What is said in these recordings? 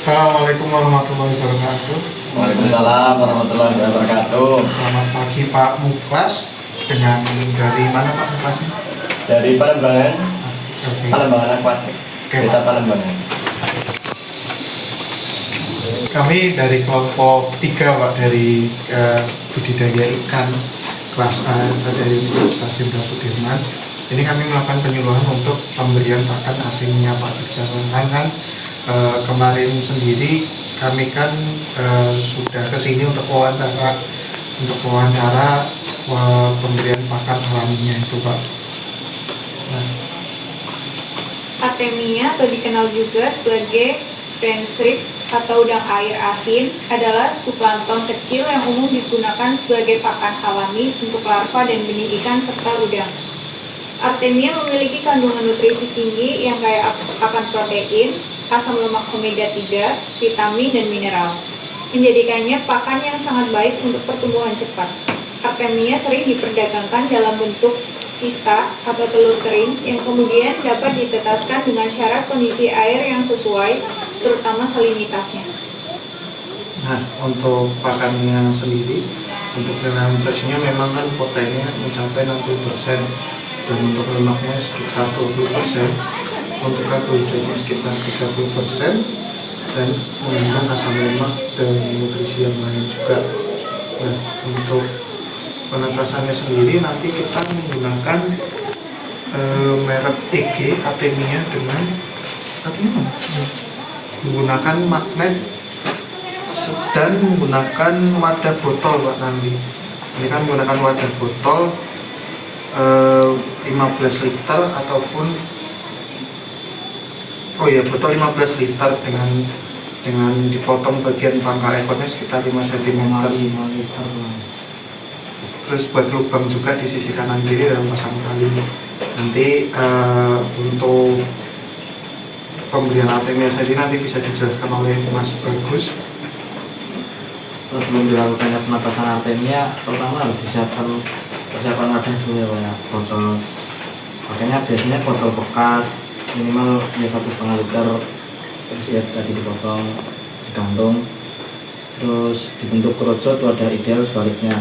Assalamualaikum warahmatullahi wabarakatuh. Waalaikumsalam warahmatullahi wabarakatuh. Selamat pagi Pak Muklas. Dari mana Pak Muklasnya? Dari Palembangan, Oke. Palembangan Akuatik, Desa Palembangan. Kami dari kelompok 3 Pak, dari budidaya ikan kelas A dari Universitas Jenderal Sudirman. Ini kami melakukan penyuluhan untuk pemberian pakan artinya Pak kan kemarin sendiri kami kan sudah kesini untuk wawancara pemberian pakan alaminya itu Pak. Artemia atau dikenal juga sebagai brand shrimp atau udang air asin adalah zooplankton kecil yang umum digunakan sebagai pakan alami untuk larva dan benih ikan serta udang. Artemia memiliki kandungan nutrisi tinggi yang kaya akan protein, asam lemak omega 3, vitamin, dan mineral, menjadikannya pakan yang sangat baik untuk pertumbuhan cepat. Artemia sering diperdagangkan dalam bentuk kista atau telur kering yang kemudian dapat ditetaskan dengan syarat kondisi air yang sesuai, terutama salinitasnya. Nah, untuk pakannya sendiri, untuk salinitasnya memang kan proteinnya mencapai 60%, dan untuk lemaknya sekitar 20%, untuk karbohidratnya sekitar 30%, dan mengandung asam lemak dan nutrisi yang lain juga. Nah, untuk penetasannya sendiri nanti kita menggunakan merek TG Artemia dengan menggunakan magnet dan menggunakan wadah botol Pak nanti. Ini kan menggunakan wadah botol 15 liter ataupun botol 15 liter dengan dipotong bagian pangkal ekornya sekitar 5 cm. Terus buat lubang juga di sisi kanan kiri dalam pasang tali. Nanti untuk pemberian Artemia sendiri nanti bisa dijelaskan oleh Mas Bagus. Sebelum dilakukannya penetasan Artemia, pertama harus disiapkan persiapan wadah dulu ya Pak ya. Botol, makanya biasanya botol bekas minimal ya 1,5 liter, terus ya tadi dipotong, digantung, terus dibentuk kerucut. Wadah ideal sebaliknya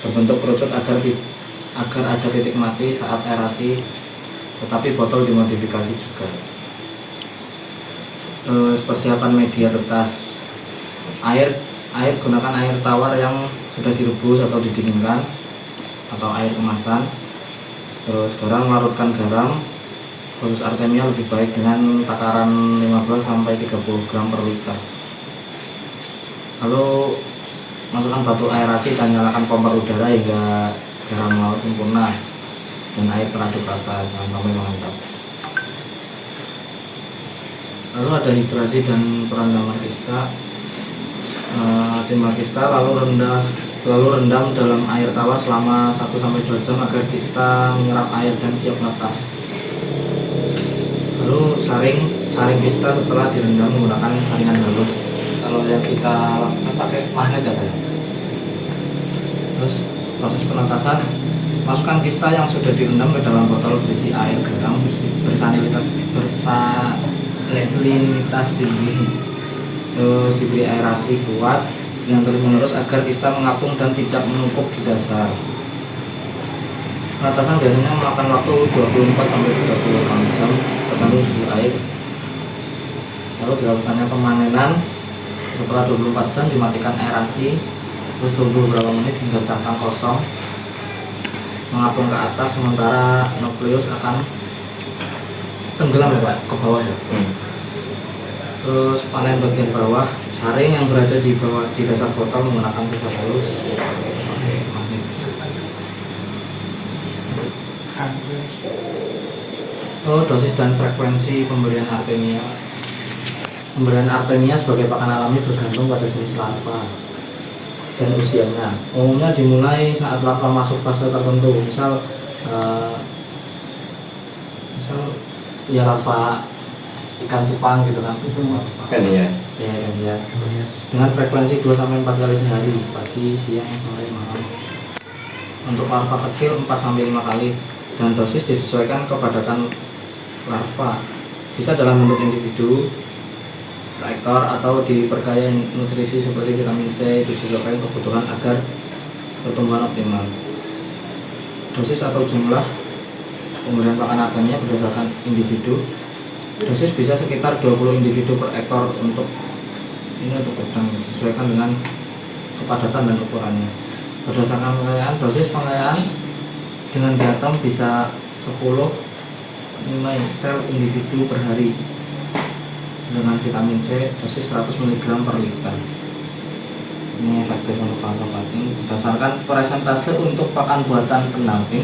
berbentuk kerucut agar ada titik mati saat aerasi, tetapi botol dimodifikasi juga. Terus persiapan media tetas air gunakan air tawar yang sudah direbus atau didinginkan atau air kemasan. Terus garam, larutkan garam. Khusus Artemia lebih baik dengan takaran 15-30 gram per liter. Lalu masukkan batu aerasi dan nyalakan pompa udara hingga garam laut sempurna dan air teraduk rata, jangan sampai mengendap. Lalu ada hidrasi dan perendaman kista. Timbang kista lalu rendam dalam air tawar selama 1-2 jam agar kista menyerap air dan siap menetas. Lalu saring kista setelah direndam menggunakan saringan halus. Kalau yang kita lakukan pakai magnet ya Pak. Terus proses penetasan, masukkan kista yang sudah direndam ke dalam botol berisi air garam bersalinitas tinggi. Terus diberi aerasi kuat yang terus-menerus agar kista mengapung dan tidak menumpuk di dasar. Penetasan biasanya memakan waktu 24-36 jam tergantung suhu air. Lalu dilakukannya pemanenan setelah 24 jam, dimatikan aerasi, terus tunggu beberapa menit hingga cangkang kosong mengapung ke atas, sementara nukleus akan tenggelam ya Pak, ke bawah ya. Terus panen bagian bawah, saring yang berada di bawah di dasar botol menggunakan sisa halus. Dosis dan frekuensi pemberian Artemia. Pemberian Artemia sebagai pakan alami bergantung pada jenis larva dan usianya. Umumnya dimulai saat larva masuk fase tertentu, misal ya larva ikan cupang gitu kan. Kan ya. Ya. Dengan frekuensi 2-4 kali sehari, pagi, siang, sore, malam. Untuk larva kecil 4-5 kali, dan dosis disesuaikan kepadatan larva. Bisa dalam bentuk individu per ekor atau diperkaya nutrisi seperti vitamin C disesuaikan kebutuhan agar pertumbuhan optimal. Dosis atau jumlah pemberian pakan artemia berdasarkan individu. Dosis bisa sekitar 20 individu per ekor untuk udang, disesuaikan dengan kepadatan dan ukurannya. Berdasarkan pengayaan, dosis pengayaan dengan diatom bisa 10 sel individu per hari. Dengan vitamin C dosis 100 mg per liter. Ini efektif untuk pakan pendamping. Berdasarkan persentase untuk pakan buatan pendamping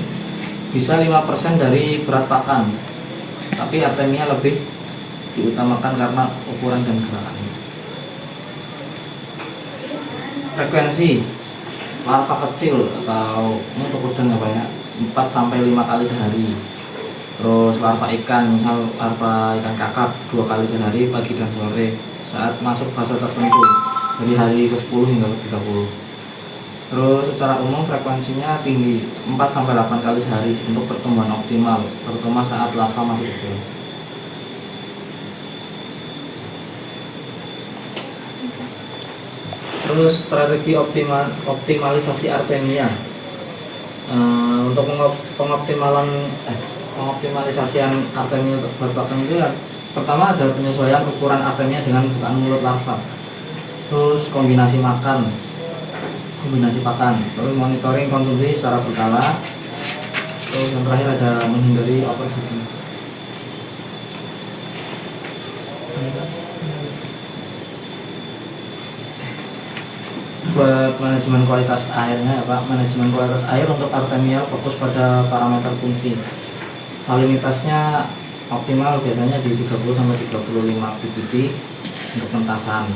bisa 5% dari berat pakan, tapi artemia lebih diutamakan karena ukuran dan gerakannya. Frekuensi larva kecil atau untuk udang ya Pak ya, 4-5 kali sehari. Terus larva ikan, misal larva ikan kakap 2 kali sehari pagi dan sore saat masuk fase tertentu dari hari ke-10 hingga ke-30. Terus secara umum frekuensinya tinggi 4-8 kali sehari untuk pertumbuhan optimal, terutama saat larva masih kecil. Terus strategi optimalisasi artemia. Untuk pengoptimalisasian artemia untuk pakan itu ya, pertama ada penyesuaian ukuran artemia dengan bukaan mulut larva. Terus kombinasi pakan, terus monitoring konsumsi secara berkala. Terus yang terakhir ada menghindari overfeeding. Buat manajemen kualitas airnya ya Pak, manajemen kualitas air untuk artemia fokus pada parameter kunci. Salinitasnya optimal biasanya di 30-35 ppt untuk pentasan,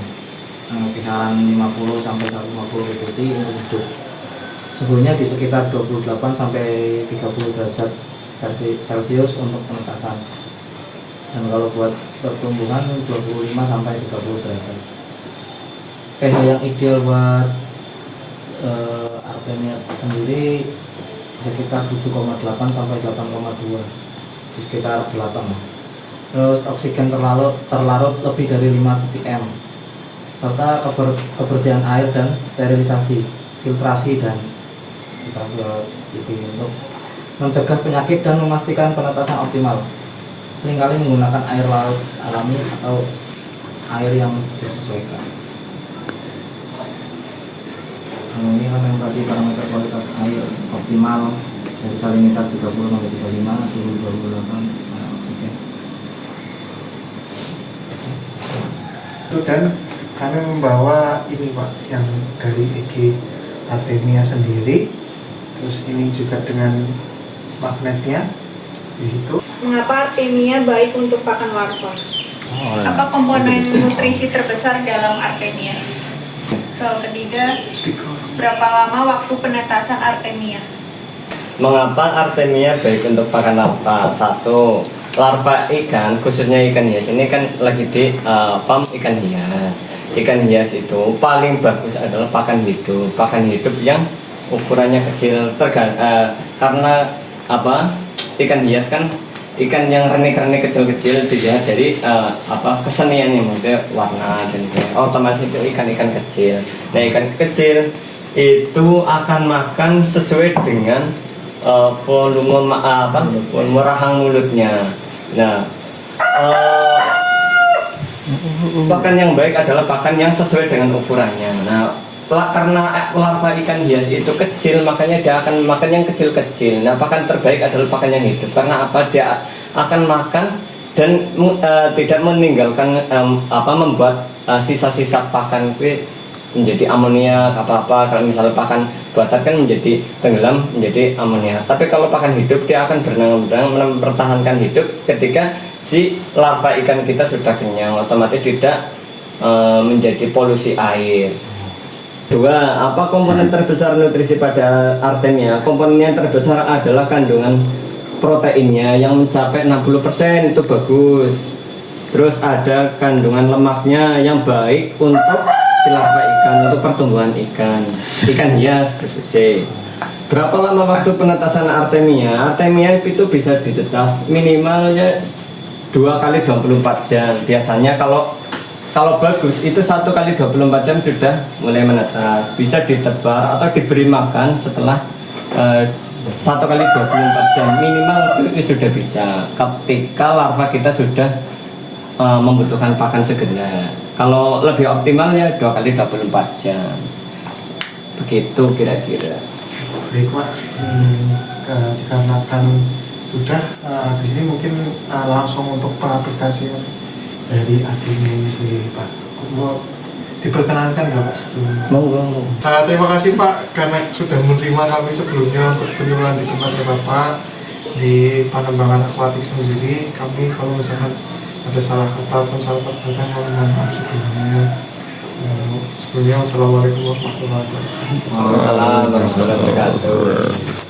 kisaran 50-150 ppt untuk hidup. Suhunya di sekitar 28-30 derajat Celcius untuk penetasan, dan kalau buat pertumbuhan 25-30 derajat. pH yang ideal buat artemia sendiri di sekitar 7,8 sampai 8,2, di sekitar 8 lah. Terus oksigen terlarut lebih dari 5 ppm, serta kebersihan air dan sterilisasi, filtrasi dan untuk mencegah penyakit dan memastikan penetasan optimal. Seringkali menggunakan air laut alami atau air yang disesuaikan. Ini kan yang tadi parameter kualitas air optimal dari salinitas 30-35, suhu 28, oksigen. Dan kami membawa ini Pak, yang dari EG artemia sendiri, terus ini juga dengan magnetnya di situ. Mengapa artemia baik untuk pakan larva? Apa komponen nutrisi terbesar dalam artemia? Soal ketiga, berapa lama waktu penetasan artemia? Mengapa artemia baik untuk pakan larva? Satu, larva ikan, khususnya ikan hias ini kan lagi di farm ikan hias. Ikan hias itu paling bagus adalah pakan hidup yang ukurannya kecil. Karena apa? Ikan hias kan ikan yang renik-renik kecil-kecil dilihat dari keseniannya, maksudnya warna dan otomatis itu ikan-ikan kecil. Nah, ikan kecil itu akan makan sesuai dengan volume rahang mulutnya. Nah, pakan yang baik adalah pakan yang sesuai dengan ukurannya. Nah, karena larva ikan hias itu kecil, makanya dia akan makan yang kecil-kecil. Nah, pakan terbaik adalah pakan yang hidup. Karena apa? Dia akan makan dan tidak meninggalkan membuat sisa-sisa pakan itu menjadi amonia apa-apa. Kalau misalnya pakan buatan kan menjadi tenggelam menjadi amonia. Tapi kalau pakan hidup, dia akan berenang-renang mempertahankan hidup. Ketika si larva ikan kita sudah kenyang, otomatis tidak menjadi polusi air. Dua, apa komponen terbesar nutrisi pada artemia? Komponen yang terbesar adalah kandungan proteinnya yang mencapai 60%, itu bagus. Terus ada kandungan lemaknya yang baik untuk si larva ikan, untuk pertumbuhan ikan hias khususnya. Berapa lama waktu penetasan artemia? Artemia itu bisa ditetas minimalnya 2 kali 24 jam. Biasanya kalau kalau bagus itu 1 kali 24 jam sudah mulai menetas, bisa ditebar atau diberi makan setelah 1 kali 24 jam minimal itu sudah bisa ketika larva kita sudah membutuhkan pakan segenap. Kalau lebih optimalnya 2 kali 24 jam. Begitu kira-kira. Baik Pak, dikarenakan sudah di sini mungkin langsung untuk pengaplikasian dari artinya ini sendiri Pak. Mau diperkenankan nggak Pak sebelumnya? Monggo. Terima kasih Pak karena sudah menerima kami sebelumnya untuk penyuluhan di tempatnya Bapak di Panembangan Akuatik sendiri. Kami kalau misalkan ada salah kata ataupun salah perbuatan mohon maaf sebelumnya. Sebelumnya wassalamualaikum warahmatullahi wabarakatuh. Waalaikumsalam warahmatullahi wabarakatuh.